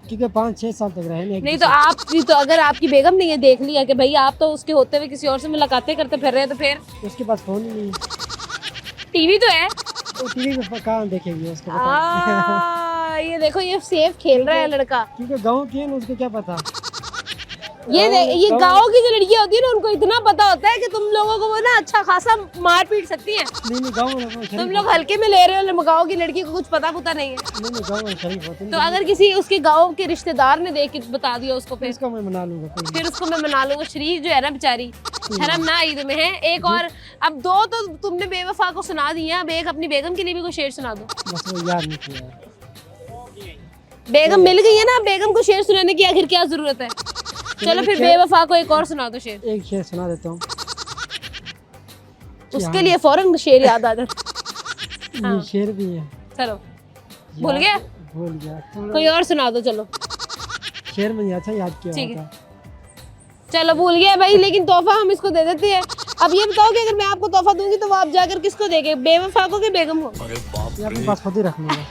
क्योंकि 5-6 साल तक रहे नहीं तो आप भी तो, अगर आपकी बेगम ने ये देख लिया कि भाई आप तो उसके होते हुए किसी और से मुलाकातें करते फिर रहे हैं, तो फिर उसके पास फोन ही नहीं है, टीवी तो है। वो टीवी पे कहाँ देखेगी उसको पता। ये देखो ये सेफ खेल रहा है लड़का। क्योंकि गाँव की है ना, उसको क्या पता। ये गांव की जो लड़कियां होती है ना, उनको इतना पता होता है कि तुम लोगों को वो ना अच्छा खासा मार पीट सकती हैं। नहीं गाँव में तुम लोग हल्के में ले रहे हो, गाँव की लड़की को कुछ पता नहीं है। नहीं गाँव में शरीफ होते हैं। तो अगर किसी उसके गाँव के रिश्तेदार ने देख के बता दिया उसको, फिर इसको मैं मना लूंगा कोई फिर उसको मैं मना लूंगा। शरीफ जो है ना बेचारी, शर्म ना आई तुम्हें है। एक और, अब 2 तो तुमने बेवफा को सुना दी है, अब एक अपनी बेगम के लिए भी कोई शेर सुना दो। बस वो याद नहीं किया। बेगम मिल गई है ना, बेगम को शेर सुनाने की आखिर क्या जरूरत है? चलो फिर बेवफा को एक और सुना दो शेर। एक शेर सुना देता हूँ। उसके लिए फौरन शेर याद आ जाता। ये शेर भी है। चलो भूल गया, भूल गया थोड़ा। कोई और सुना दो। चलो शेर में अच्छा याद किया ठीक है। होता। चलो भूल गया भाई, लेकिन तोहफा हम इसको दे देते हैं। अब ये बताओ कि अगर मैं आपको तोहफा दूंगी तो वो आप जाकर किसको देंगे, बेवफा को कि बेगम को? ये अपने पास खुद ही रख लूंगा।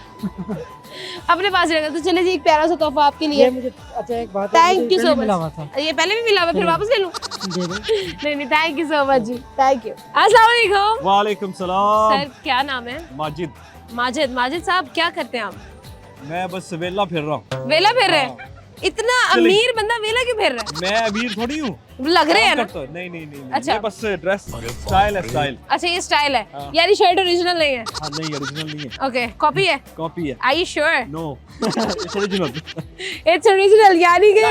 अपने पास रहेगा। तो चले जी, एक प्यारा सा तोहफा आपके लिए। ये मुझे अच्छा एक बात है, थैंक मुझे यू पहले सो मिला हुआ था। मच। ये पहले भी मिला हुआ, फिर वापस ले लूं? दे दो। नहीं, थैंक यू सो मच जी, थैंक यू। अस्सलाम वालेकुम वालेकुम सलाम। सर, क्या नाम है? माजिद। माजिद साहब, क्या करते हैं आप? मैं बस वेला फिर रहा हूँ। वेला फिर रहे हैं? इतना अमीर बंदा वेला क्यों फिर रहा है? मैं अमीर थोड़ी हूँ, लग रहे हैं ना। नहीं नहीं नहीं, अच्छा। ये बस ड्रेस स्टाइल है, स्टाइल। अच्छा ये स्टाइल है, हाँ। यानी शर्ट ओरिजिनल नहीं है? हाँ नहीं, ओरिजिनल नहीं है, ओके, कॉपी है? कॉपी है। Are you sure? No, it's original. It's original, यानी कि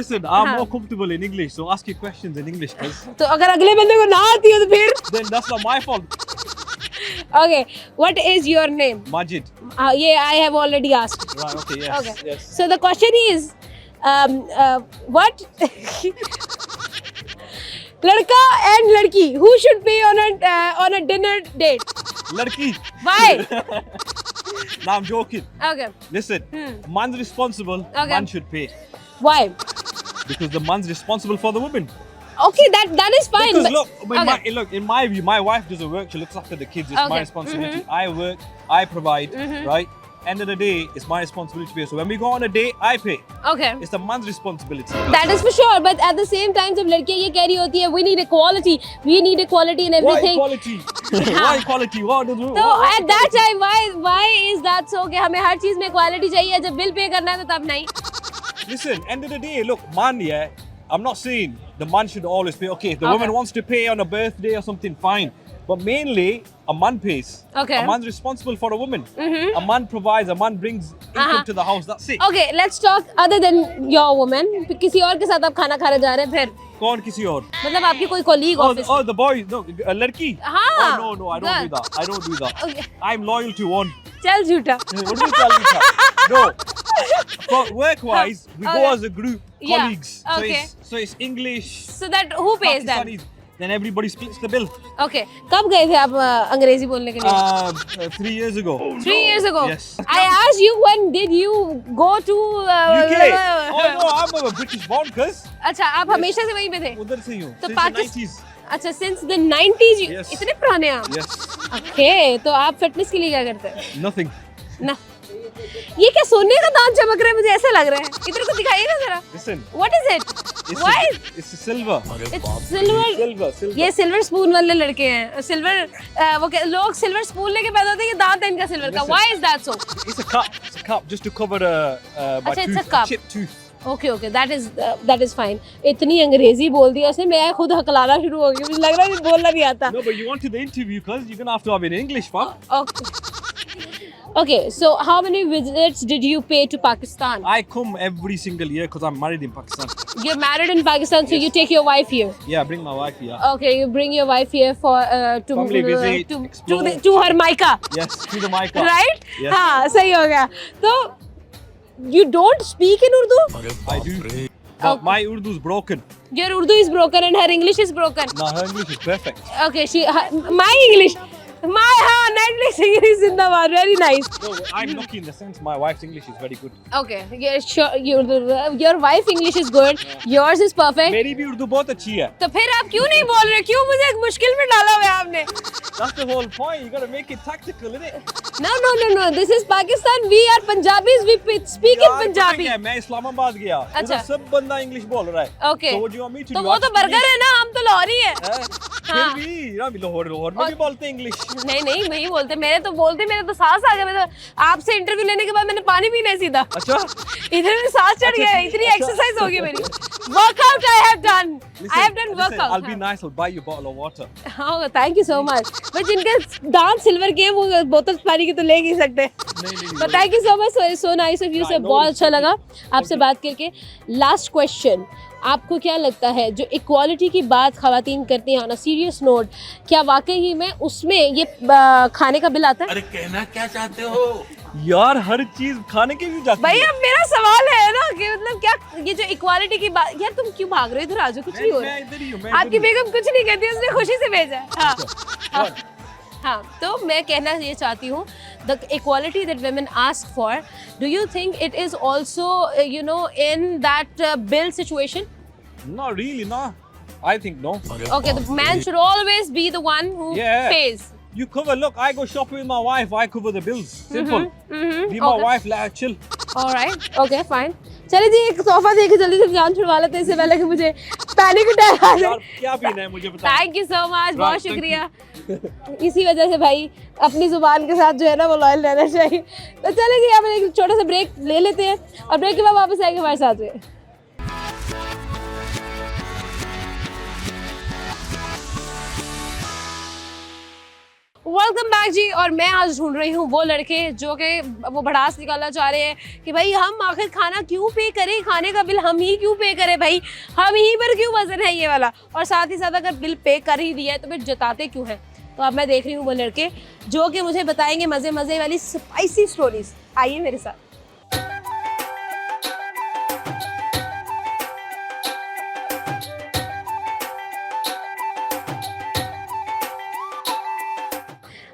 Listen, I'm हाँ। more comfortable in English, so ask your questions in English, cuz. तो अगर अगले बंदे को ना आती हो तो फिर? Then that's not my fault. Okay, what is your name? Majid. ये I have already asked. Right, okay, yes, Okay. yes. So the question is, what? लड़का and लड़की, who should pay on a dinner date? Ladki. Why? No, I'm joking. Okay. Listen, Hmm. man's responsible, Okay. man should pay. Why? Because the man's responsible for the woman. Okay, that is fine. Because but- look, in my view, my wife doesn't work. She looks after the kids. It's Okay. my responsibility. I work. I provide. Right. End of the day, it's my responsibility to pay. So when we go on a date, I pay. Okay. It's the man's responsibility. That is for sure. But at the same time, जब लड़कियाँ ये कह रही होती है, we need equality, we need equality in Why everything. equality? Why equality? What do you? तो at that time, why is that so? कि हमें हर चीज में equality चाहिए, जब बिल पे करना है तो तब नहीं? Listen, end of the day, look, man, yeah. I'm not saying the man should always pay. Okay, if the Okay. woman wants to pay on a birthday or something, fine. But mainly, a man pays. Okay. A man's responsible for a woman. A man provides. A man brings income to the house. That's it. Okay, let's talk other than your woman. किसी और के साथ आप खाना खाने जा रहे हैं फिर? कौन किसी और? मतलब आपकी कोई colleague office? Oh, the boy, no, a ladki. हाँ. Oh, no, I don't Girl. do that. I don't do that. Okay. I'm loyal to one. चल झूठा. What do you tell me? That? No. For work-wise, we Okay. go as a group, Yeah. colleagues. Okay. So it's English. So that who pays that? Pakistanis. Then everybody splits the bill. Okay. कब गए थे आप अंग्रेजी बोलने के लिए? 3 years ago. 3 years ago. Yes. I asked you when did you go to UK. Oh no, I'm a British born, cuz. अच्छा, आप हमेशा से वहीं पे थे? उधर से ही हूँ. तो Since the पाकिस्तान 90s. अच्छा, since the 90s Yes. इतने पुराने हैं आप? Yes. Okay, तो आप फिटनेस के लिए क्या करते हैं? Nothing. ना, ये क्या सोने का दांत चमक रहा है, मुझे ऐसा लग रहा है। इधर को दिखाइए ना जरा। Listen. What is it? It's Why? It's silver. It's silver. Silver. ये सिल्वर स्पून वाले लड़के हैं। सिल्वर लोग सिल्वर स्पून लेके पैदा होते हैं, ये दांत है इनका सिल्वर का। Why is that so? It's a cup. It's a cup just to cover my अच्छा, it's a tooth, cup. chipped tooth. Okay, that is fine. इतनी अंग्रेजी बोल दिया उसने, मैं खुद हकलाना शुरू हो गई। मुझे लग रहा है मुझे बोलना नहीं आता। No, but you wanted the interview, cuz you're gonna have to have it in English, fam. Okay, so how many visits did you pay to Pakistan? I come every single year because I'm married in Pakistan. You're married in Pakistan, so you take your wife here. Yeah, I bring my wife here. Okay, you bring your wife here for to Family visit, to explore. to her Maika, Yes, to the mic. right? Yes. हाँ, सही हो गया। तो you don't speak in Urdu? I do. But my Urdu's broken. Your Urdu is broken and her English is broken. No, her English is perfect. Okay, my English. My Netflix English जिंदाबाद, very nice. No, I'm lucky in the sense my wife's English is very good. Okay, yeah, sure, your wife English is good, yours is perfect. मेरी भी उर्दू बहुत अच्छी है. तो फिर आप क्यों नहीं बोल रहे? क्यों मुझे एक मुश्किल में डाला हुआ है आपने? That's the whole point. You gotta make it tactical, innit? No. This is Pakistan. We are Punjabis. We speak in यार, Punjabi. पता है, मैं इस्लामाबाद गया. अच्छा. उधर सब बंदा इंग्लिश बोल रहा है. Okay. So what do you want me to तो do? वो तो बर्गर है ना, हम तो लाहौरी है. फिर हाँ. भी ना लाहौर में भी बोलते हैं इंग्लिश. नहीं वही बोलते, मेरे तो सांस आ गया. मैं तो आपसे इंटरव्यू लेने के बाद मैंने पानी पीना है सीधा. अच्छा. इधर में सांस चढ़ गया है, इतनी एक्सरसाइज हो गई मेरी. Workout I have done Listen, workout. I'll be nice. I'll buy you a bottle of water. हाँ, thank you so much. But जिनके दांत सिल्वर के हैं वो बोतल पानी की तो ले नहीं सकते. But thank you so much, so nice of you. से बहुत अच्छा लगा आपसे बात करके. लास्ट क्वेश्चन, आपको क्या लगता है जो इक्वालिटी की बात खवातीन करती हैं ऑन अ सीरियस नोट, क्या वाकई ही में उसमें ये खाने का बिल आता है? अरे कहना क्या चाहते हो? यार हर चीज खाने की भी जाती भाई है. अब मेरा सवाल है ना कि मतलब क्या ये जो इक्वालिटी की बात, यार तुम क्यों भाग रहे हो इधर? आजो, कुछ नहीं हो रहा. मैं इधर ही हूँ. आपकी बेगम कुछ नहीं कहती, उसने खुशी से भेजा है. हाँ, तो मैं कहना ये चाहती हूँ, the equality that women ask for, do you think it is also in that bill situation? Not really, no. I think no. Okay, the man should always be the one who Yeah. pays. You cover. Look, I go shopping with my wife. I cover the bills. Simple. Be my Okay. wife, like chill. All right. Okay, fine. चलिए जी, एक तोहफा देके जल्दी से जान छुड़वा लेते हैं इससे पहले कि मुझे पैनिक अटैक आ यार जाए. क्या पीना है मुझे बता. थैंक यू सो मच, बहुत Right, thank शुक्रिया. इसी वजह से भाई अपनी जुबान के साथ जो है ना वो लॉयल रहना चाहिए. तो चलिए जी, आप एक छोटा सा ब्रेक ले लेते हैं और ब्रेक के बाद वापस आएंगे हमारे साथ में. वेलकम बैक जी. और मैं आज ढूंढ रही हूँ वो लड़के जो कि वो भड़ास निकालना चाह रहे हैं कि भाई हम आखिर खाना क्यों पे करें, खाने का बिल हम ही क्यों पे करें, भाई हम ही पर क्यों वजन है ये वाला, और साथ ही साथ अगर बिल पे कर ही दिया है तो फिर जताते क्यों हैं. तो अब मैं देख रही हूँ वो लड़के जो कि मुझे बताएंगे मज़े मज़े वाली स्पाइसी स्टोरीज. आइए मेरे साथ.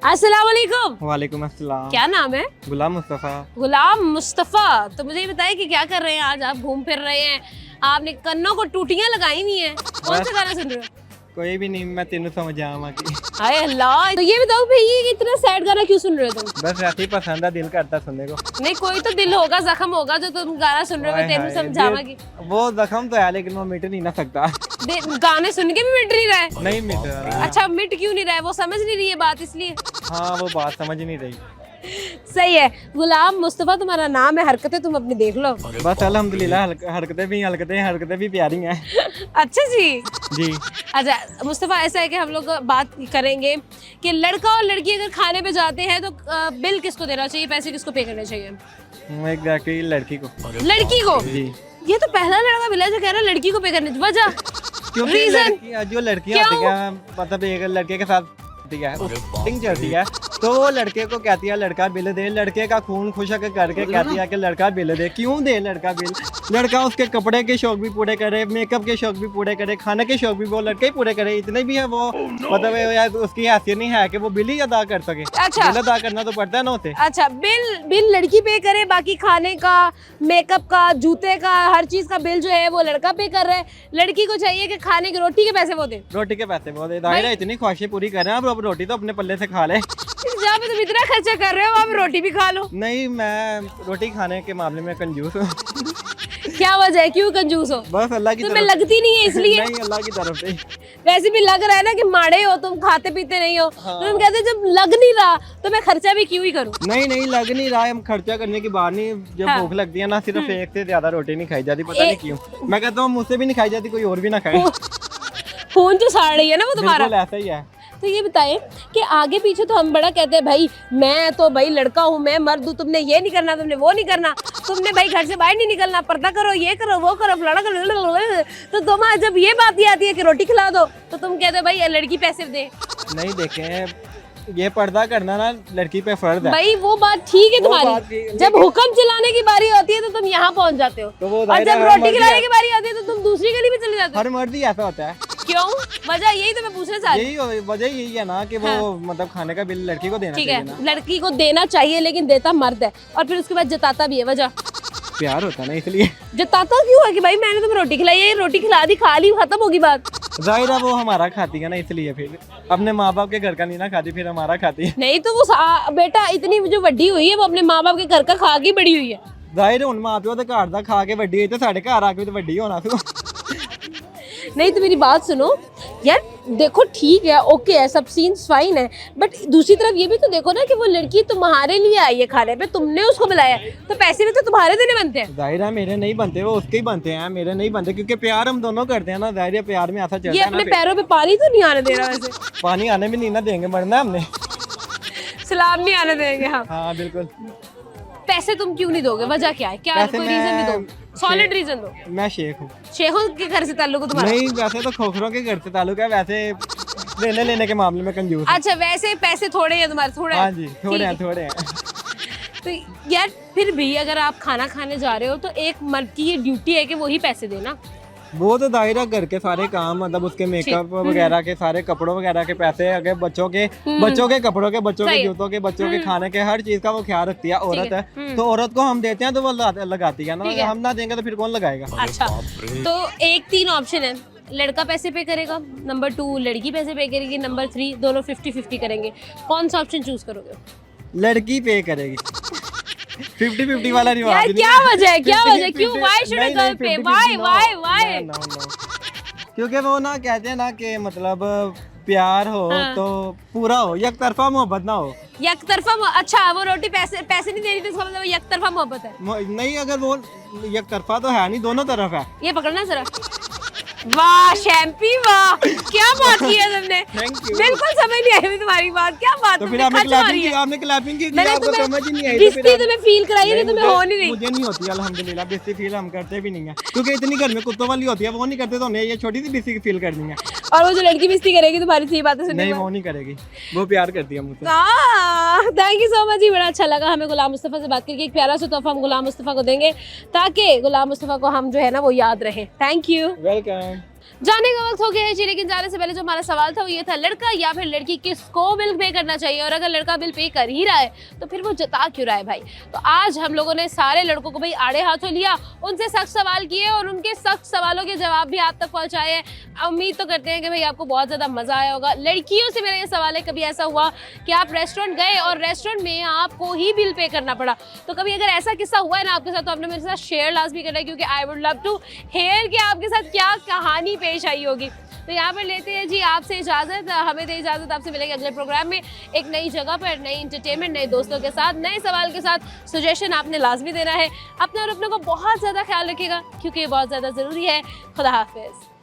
अस्सलाम वालेकुम. वालेकुम अस्सलाम. क्या नाम है? गुलाम मुस्तफ़ा. गुलाम मुस्तफ़ा. तो मुझे ये बताइए कि क्या कर रहे हैं आज आप? घूम फिर रहे हैं, आपने कन्नों को टूटियां लगाई नहीं है, कौन सा गाना सुन रहे हो? कोई भी नहीं, मैं तेनू समझ आवा की. हाय अल्लाह. तो ये बताओ भाई, ये इतना सैड गाना क्यों सुन रहे हो तुम? बस ऐसे ही पसंद है, दिल करता सुनने को. नहीं, कोई तो दिल होगा, जख्म होगा जो तुम गाना सुन रहे हो. मैं तेनू समझावांगी. वो जख्म तो है लेकिन वो मिट नहीं ना सकता. गाने सुन के भी मिट नहीं रहा है. नहीं मिट रहा. अच्छा, मिट क्यों नहीं रहा है? वो समझ नहीं रही है बात, इसलिए. हाँ, वो बात समझ नहीं रही. सही है. गुलाम मुस्तफ़ा तुम्हारा नाम है, हरकतें तुम अपनी देख लो. बस अल्हम्दुलिल्लाह, हरकतें भी प्यारी हैं. अच्छा जी. जी. अच्छा मुस्तफ़ा, ऐसा है कि हम लोग बात करेंगे कि लड़का और लड़की अगर खाने पे जाते हैं तो बिल किसको देना चाहिए, पैसे किसको पे करने चाहिए? एग्जैक्टली लड़की को. लड़की को. जी. ये तो पहला लड़का मिला जो कह रहा है लड़की को पे करने. वजह? क्योंकि Reason? जो लड़कियां होती हैं, मतलब एक लड़के के साथ चलती है तो वो लड़के को कहती है लड़का बिल दे. लड़के का खून खुशक करके कहती है कि लड़का बिल दे. क्यों दे लड़का बिल? लड़का उसके कपड़े के शौक भी पूरे करे, मेकअप के शौक भी पूरे करे, खाने के शौक भी वो लड़के ही पूरे करे. इतने भी है वो, मतलब यार उसकी हैसियत नहीं है कि वो बिल ही अदा कर सके. अच्छा. बिल अदा करना तो पड़ता है ना उसे. अच्छा, बिल लड़की पे करे, बाकी खाने का, मेकअप का, जूते का, हर चीज का बिल जो है वो लड़का पे कर रहा है. लड़की को चाहिए कि खाने की रोटी के पैसे वो दे. रोटी के पैसे वो दे. दायरा इतनी ख्वाहिशें पूरी कर रहे हैं, अब रोटी तो अपने पल्ले से खा ले. जहाँ पे तुम इतना खर्चा कर रहे हो वहाँ पे रोटी भी खा लो. नहीं, मैं रोटी खाने के मामले में कंजूस हूँ. क्या वजह है, क्यों कंजूस हो? बस अल्लाह की तुम्हें तरफ. लगती नहीं है इसलिए. नहीं, अल्लाह की तरफ से. वैसे भी लग रहा है ना कि माड़े हो तुम, खाते पीते नहीं हो. हाँ. तो तुम कहते जब लग नहीं रहा तो मैं खर्चा भी क्यों ही करूं. नहीं लग नहीं रहा है. हम खर्चा करने की बात नहीं, जब हाँ. भूख लगती है ना, सिर्फ एक से ज्यादा रोटी नहीं खाई जाती. पता नहीं क्यों. मैं कहता हूँ मुझसे भी नहीं खाई जाती, कोई और भी ना खाए. खून जो साड़ रही है ना वो तुम्हारा. बिल्कुल ऐसा ही है. तो ये बताएं कि आगे पीछे तो हम बड़ा कहते हैं भाई मैं तो भाई लड़का हूँ, मैं मर्द हूँ, तुमने ये नहीं करना, तुमने वो नहीं करना, तुमने भाई घर से बाहर नहीं निकलना, पर्दा करो, ये करो, वो करो, फलाना करो. तो तुम जब ये बात ही आती है कि रोटी खिला दो तो तुम कहते हो भाई लड़की पैसे दे. नहीं देखे, ये पर्दा करना ना लड़की पे फर्ज है. भाई वो बात ठीक है वो बात तुम्हारी. ठीक- जब हुक्म चलाने की बारी होती है तो तुम यहाँ पहुँच जाते हो, तो वो और दायरा जब हर रोटी मर्जी खिलाने है. की बारी आती है तो तुम दूसरी गली में चले जाते हो. हर मर्जी ऐसा होता है. क्यों? वजह यही तो मैं पूछना चाह रही हूँ। यही वजह यही है ना कि वो मतलब खाने का बिल लड़की को देना ठीक चाहिए है, ना। लड़की को देना चाहिए लेकिन देता मर्द है, और फिर उसके बाद जताता भी है। वजह प्यार होता है ना इसलिए। जताता क्यों है कि भाई मैंने तुम्हें रोटी खिलाई है, रोटी खिला दी, खा ली, खत्म होगी बात। जाहिर है वो हमारा खाती है ना, इसलिए फिर अपने माँ बाप के घर का नहीं ना खाती, फिर हमारा खाती है। नहीं तो वो बेटा इतनी जो वड्डी हुई है वो अपने माँ बाप के घर का खा के बड़ी हुई है। जाहिर है उन माँ प्यो के घर का खा के वड्डी हुई, तो साढ़े घर आके तो वड्डी होना फिर। नहीं तो मेरी बात सुनो यार, देखो ठीक है, ओके है, सब सीन्स फाइन है, बट दूसरी तरफ ये भी तो देखो ना कि वो लड़की तुम्हारे लिए आई है खाने पे, तुमने उसको बुलाया, तो पैसे भी तो तुम्हारे देने बनते हैं। जाहिर है मेरे नहीं बनते, वो उसके ही बनते हैं, मेरे नहीं बनते, क्योंकि प्यार हम दोनों करते हैं ना। जाहिर है प्यार में ऐसा ये चलता है अपने ना। पैरों पे पानी तो नहीं आने दे रहा वैसे। पानी आने भी नहीं ना देंगे, मरना हमने। सलाम नहीं आने देंगे हम। हाँ बिल्कुल। पैसे तुम क्यों नहीं दोगे? वजह क्या है? क्या पैसे कोई रीजन भी दो, सॉलिड रीजन दो। मैं शेख हूँ। शेखों के घर से ताल्लुक है तुम्हारा? नहीं वैसे तो खोखरों के घर से ताल्लुक है, वैसे देने लेने के मामले में कंजूस हूँ। अच्छा वैसे पैसे थोड़े हैं तुम्हारे? थोड़े हाँ हैं? जी थोड़े हैं, ठीक है। थोड़े हैं। तो यार फिर भी अगर आप खाना खाने जा रहे हो तो एक मर्द की ये ड्यूटी है कि वही पैसे देना। वो तो दायरा घर के सारे काम, मतलब उसके मेकअप वगैरह के सारे कपड़ों वगैरह के पैसे, अगर बच्चों के कपड़ों के, बच्चों के सही है। जूतों के, बच्चों के खाने के, हर चीज का वो ख्याल रखती है। औरत है तो औरत को हम देते हैं तो वो लगाती है ना, ठीक है। हम ना देंगे तो फिर कौन लगाएगा। अच्छा तो एक 3 ऑप्शन है, लड़का पैसे पे करेगा, नंबर 2 लड़की पैसे पे करेगी, नंबर 3 दोनों 50-50 करेंगे। कौन सा ऑप्शन चूज करोगे? लड़की पे करेगी। 50-50 वाला रिवाज यार नहीं क्या वजह है? क्या वजह? 50-50 क्यों? व्हाई शुड अ नहीं, गर्ल पे? 50-50 why no, why why? no, no, no। क्योंकि वो ना कहते हैं ना कि मतलब प्यार हो हाँ। तो पूरा हो, एक तरफा मोहब्बत ना हो। एक तरफा अच्छा वो रोटी पैसे नहीं दे रही तो इसका मतलब एक तरफा मोहब्बत है। नहीं अगर वो एक तरफा तो है नहीं, दोनों तरफ है। ये पकड़ना जरा। वाह शैम्पी वाह, क्या बात की है तुमने। Thank you। बिल्कुल समझ नहीं आई हुई तुम्हारी बात, क्या बात। तो फिर तुमने आपने खर्च मारी क्लैपिंग की, है। आपने क्लैपिंग की, मैंने आपको समझ ही नहीं आई। तुम्हें बेइज्जती तुम्हें फील कराई है, तुम्हें हो नहीं रही। मुझे नहीं होती अल्हम्दुलिल्लाह, बेइज्जती फील हम करते भी नहीं है, क्योंकि इतनी घर में कुत्तों वाली होती है, वो नहीं करते तो हमें ये छोटी सी बेइज्जती फील करनी है। और वो जो लड़की बेइज्जती करेगी तुम्हारी सही बातें सुनने नहीं के वो नहीं करेगी, वो प्यार करती है मुझसे। बाद। थैंक यू सो मच जी, बड़ा अच्छा लगा हमें गुलाम मुस्तफ़ा से बात करके। एक प्यारा सा तोहफा हम गुलाम मुस्तफ़ा को देंगे ताकि गुलाम मुस्तफ़ा को हम जो है ना वो याद रहे। Thank you. वेलकम। जाने का वक्त हो गया है जी, लेकिन जाने से पहले जो हमारा सवाल था वो ये था, लड़का या फिर लड़की किसको बिल पे करना चाहिए? और अगर लड़का बिल पे कर ही रहा है तो फिर वो जता क्यों रहा है भाई? तो आज हम लोगों ने सारे लड़कों को भाई आड़े हाथों लिया, उनसे सख्त सवाल किए और उनके सख्त सवालों के जवाब भी आप तक पहुंचाए हैं। उम्मीद तो करते हैं कि भाई आपको बहुत ज़्यादा मज़ा आया होगा। लड़कियों से मेरा ये सवाल है, कभी ऐसा हुआ कि आप रेस्टोरेंट गए और रेस्टोरेंट में आपको ही बिल पे करना पड़ा? तो कभी अगर ऐसा किस्सा हुआ है ना आपके साथ तो आपने मेरे साथ शेयर लाजमी करना है, क्योंकि I would love to hear कि आपके साथ क्या कहानी पेश आई होगी। तो यहाँ पर लेते हैं जी आपसे इजाज़त, हमें दे इजाज़त। आपसे मिलेंगे अगले प्रोग्राम में एक नई जगह पर, नई इंटरटेनमेंट, नए दोस्तों के साथ, नए सवाल के साथ। सजेशन आपने लाजमी देना है। अपने और अपनों को बहुत ज़्यादा ख्याल रखिएगा क्योंकि ये बहुत ज़्यादा ज़रूरी है। खुदा हाफिज़।